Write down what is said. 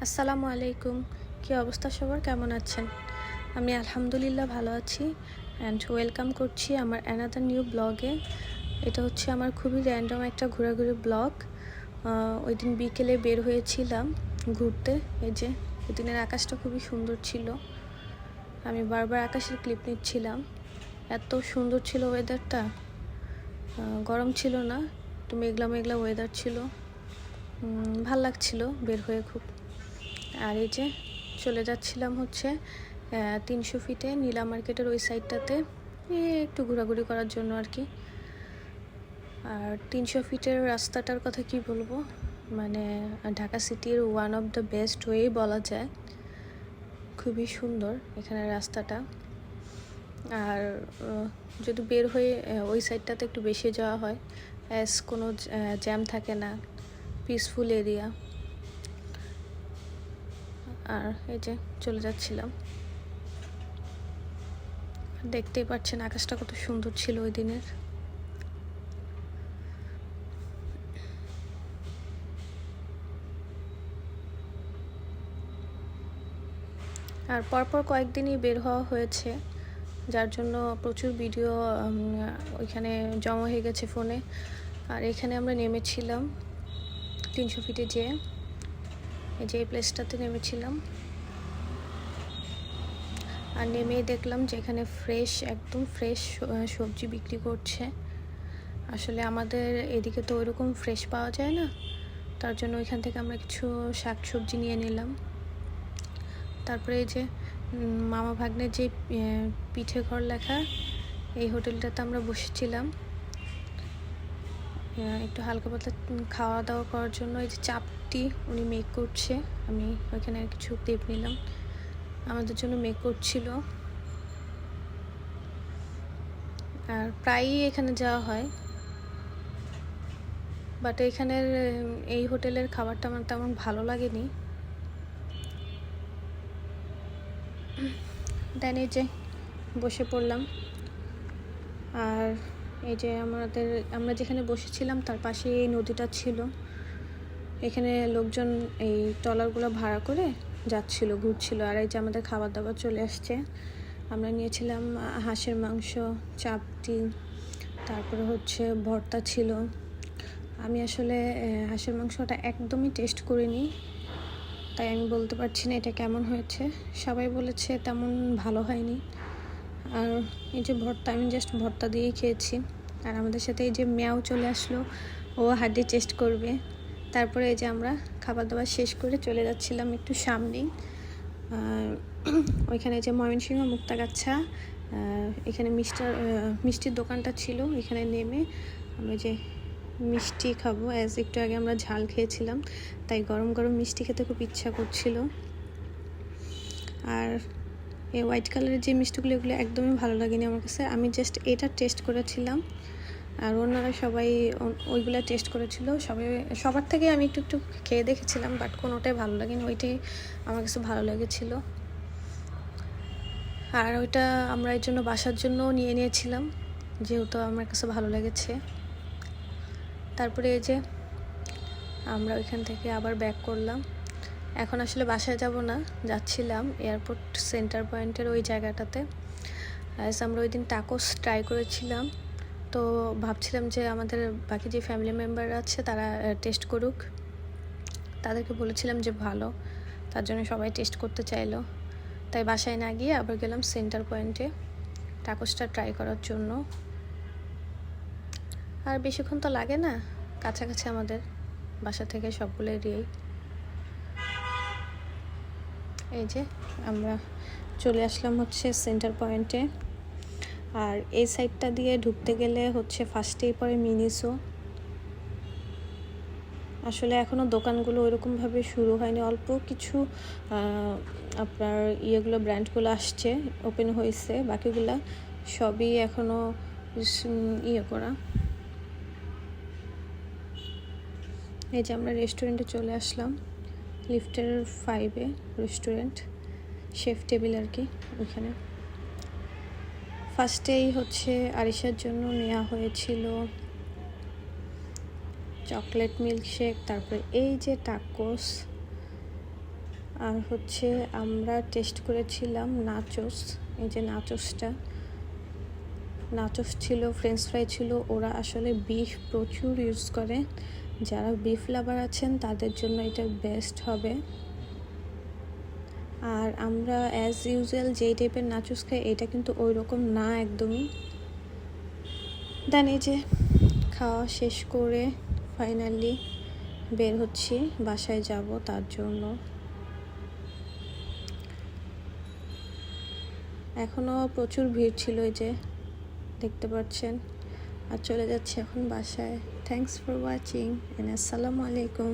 আসসালামু আলাইকুম। কী অবস্থা সবার, কেমন আছেন? আমি আলহামদুলিল্লাহ ভালো আছি অ্যান্ড ওয়েলকাম করছি আমার অ্যানাদার নিউ ব্লগে। এটা হচ্ছে আমার খুবই র্যান্ডম একটা ঘোরাঘুরি ব্লগ। ওই দিন বিকেলে বের হয়েছিলাম ঘুরতে। এই যে ওই দিনের আকাশটা খুবই সুন্দর ছিল। আমি বারবার আকাশের ক্লিপ নিচ্ছিলাম। এত সুন্দর ছিল ওয়েদারটা, গরম ছিল না, একটু মেঘলা মেঘলা ওয়েদার ছিল। ভাল লাগছিল বের হয়ে খুব। আর এই যে চলে যাচ্ছিলাম হচ্ছে 300 ফিটে নীলা মার্কেটের ওই সাইডটাতে একটু ঘোরাঘুরি করার জন্য আর কি। আর 300 ফিটের রাস্তাটার কথা কি বলবো, মানে ঢাকা সিটির one of the best Wei বলা যায়। খুবই সুন্দর এখানের রাস্তাটা। আর যদি বের হয়ে ওই সাইডটাতে একটু বেশি যাওয়া হয়, কোনো জ্যাম থাকে না, পিসফুল এরিয়া। আর এই যে চলে যাচ্ছিলাম, দেখতেই পাচ্ছেন আকাশটা কত সুন্দর ছিল ওই দিনের। আর পরপর কয়েকদিনই বের হওয়া হয়েছে, যার জন্য প্রচুর ভিডিও ওইখানে জমা হয়ে গেছে ফোনে। আর এখানে আমরা নেমেছিলাম 300 ফিটে যেয়ে, এই যে এই প্লেসটাতে নেমেছিলাম। আর নেমেই দেখলাম যে এখানে একদম ফ্রেশ সবজি বিক্রি করছে। আসলে আমাদের এদিকে তো ওইরকম ফ্রেশ পাওয়া যায় না, তার জন্য ওইখান থেকে আমরা কিছু শাক সবজি নিয়ে নিলাম। তারপরে এই যে মামা ভাগ্নের যে পিঠে ঘর লেখা এই হোটেলটাতে আমরা বসেছিলাম একটু হালকা পাতলা খাওয়া দাওয়া করার জন্য। এই যে চাপটি উনি মেক করছে, আমি ওইখানে কিছু ক্লিপ নিলাম, আমাদের জন্য মেক করছিল। আর প্রায়ই এখানে যাওয়া হয়, বাট এখানের এই হোটেলের খাবারটা আমার তেমন ভালো লাগেনি। দেন এই যে বসে পড়লাম। আর এই যে আমরা যেখানে বসেছিলাম তার পাশে এই নদীটা ছিল। এখানে লোকজন এই ট্রলারগুলো ভাড়া করে যাচ্ছিল, ঘুরছিল। আর এই যে আমাদের খাবার দাবার চলে আসছে। আমরা নিয়েছিলাম হাঁসের মাংস, চাপটি, তারপরে হচ্ছে ভর্তা ছিল। আমি আসলে হাঁসের মাংসটা একদমই টেস্ট করিনি, তাই আমি বলতে পারছি না এটা কেমন হয়েছে। সবাই বলেছে তেমন ভালো হয়নি। আর এই যে ভর্তা, আমি জাস্ট ভর্তা দিয়েই খেয়েছি। আর আমাদের সাথে এই যে মেয়াও চলে আসলো, ও হাড্ডি টেস্ট করবে। তারপরে এই যে আমরা খাবার দাবার শেষ করে চলে যাচ্ছিলাম একটু সামনেই, ওইখানে যে ময়মনসিংহ মুক্তাগাছা এখানে মিষ্টির দোকানটা ছিল। এখানে নেমে আমরা যে মিষ্টি খাবো, একটু আগে আমরা ঝাল খেয়েছিলাম, তাই গরম গরম মিষ্টি খেতে খুব ইচ্ছা করছিল। আর এই হোয়াইট কালারের যে মিষ্টিগুলো, এগুলো একদমই ভালো লাগেনি আমার কাছে। আমি জাস্ট এটা টেস্ট করেছিলাম, আর ওনারা সবাই ওইগুলো টেস্ট করেছিল। সবার থেকে আমি একটু একটু খেয়ে দেখেছিলাম, বাট কোনোটাই ভালো লাগেনি, ওইটাই আমার কাছে ভালো লেগেছিলো। আর ওইটা আমরা এর জন্য বাসার জন্য নিয়ে নিয়েছিলাম, যেহেতু আমার কাছে ভালো লেগেছে। তারপরে এই যে আমরা ওইখান থেকে আবার ব্যাক করলাম। এখন আসলে বাসায় যাব না, যাচ্ছিলাম এয়ারপোর্ট সেন্টার পয়েন্টের ওই জায়গাটাতে। আমরা ওই দিন টাকোস ট্রাই করেছিলাম, তো ভাবছিলাম যে আমাদের বাকি যে ফ্যামিলি মেম্বার আছে তারা টেস্ট করুক। তাদেরকে বলেছিলাম যে ভালো, তার জন্য সবাই টেস্ট করতে চাইলো। তাই বাসায় না গিয়ে আবার গেলাম সেন্টার পয়েন্টে টাকোসটা ট্রাই করার জন্য। আর বেশিক্ষণ তো লাগে না, কাছাকাছি আমাদের বাসা থেকে সবগুলো এরিয়াই। এই যে আমরা চলে আসলাম হচ্ছে সেন্টার পয়েন্টে। আর এই সাইডটা দিয়ে ঢুকতে গেলে হচ্ছে ফার্স্টেই পরে মিনিসো। আসলে এখনও দোকানগুলো ওইরকমভাবে শুরু হয়নি, অল্প কিছু আপনার ইয়েগুলো ব্র্যান্ডগুলো আসছে, ওপেন হয়েছে, বাকিগুলা সবই এখনও করা। এই যে আমরা রেস্টুরেন্টে চলে আসলাম, লিফটের 5-এ রেস্টুরেন্ট, শেফ টেবিল আর কি। ওইখানে ফার্স্টেই হচ্ছে আরিশার জন্য নেওয়া হয়েছিল চকলেট মিল্কশেক, তারপরে এই যে টাকোস, আর হচ্ছে আমরা টেস্ট করেছিলাম নাচোস। এই যে নাচোস ছিল, ফ্রেঞ্চ ফ্রাই ছিল। ওরা আসলে বিফ প্রচুর ইউজ করে, যারা বিফ লাভার আছেন তাদের জন্য এটা বেস্ট হবে। আর আমরা অ্যাজ ইউজুয়াল যেই টাইপের নাচোস খাই, এটা কিন্তু ওই রকম না একদমই। দেন এই যে খাওয়া শেষ করে ফাইনালি বের হচ্ছি, বাসায় যাব তার জন্য। এখনও প্রচুর ভিড় ছিল, এই যে দেখতে পাচ্ছেন। আর চলে যাচ্ছি এখন বাসায়। থ্যাংকস ফর ওয়াচিং এন্ড আসসালামু আলাইকুম।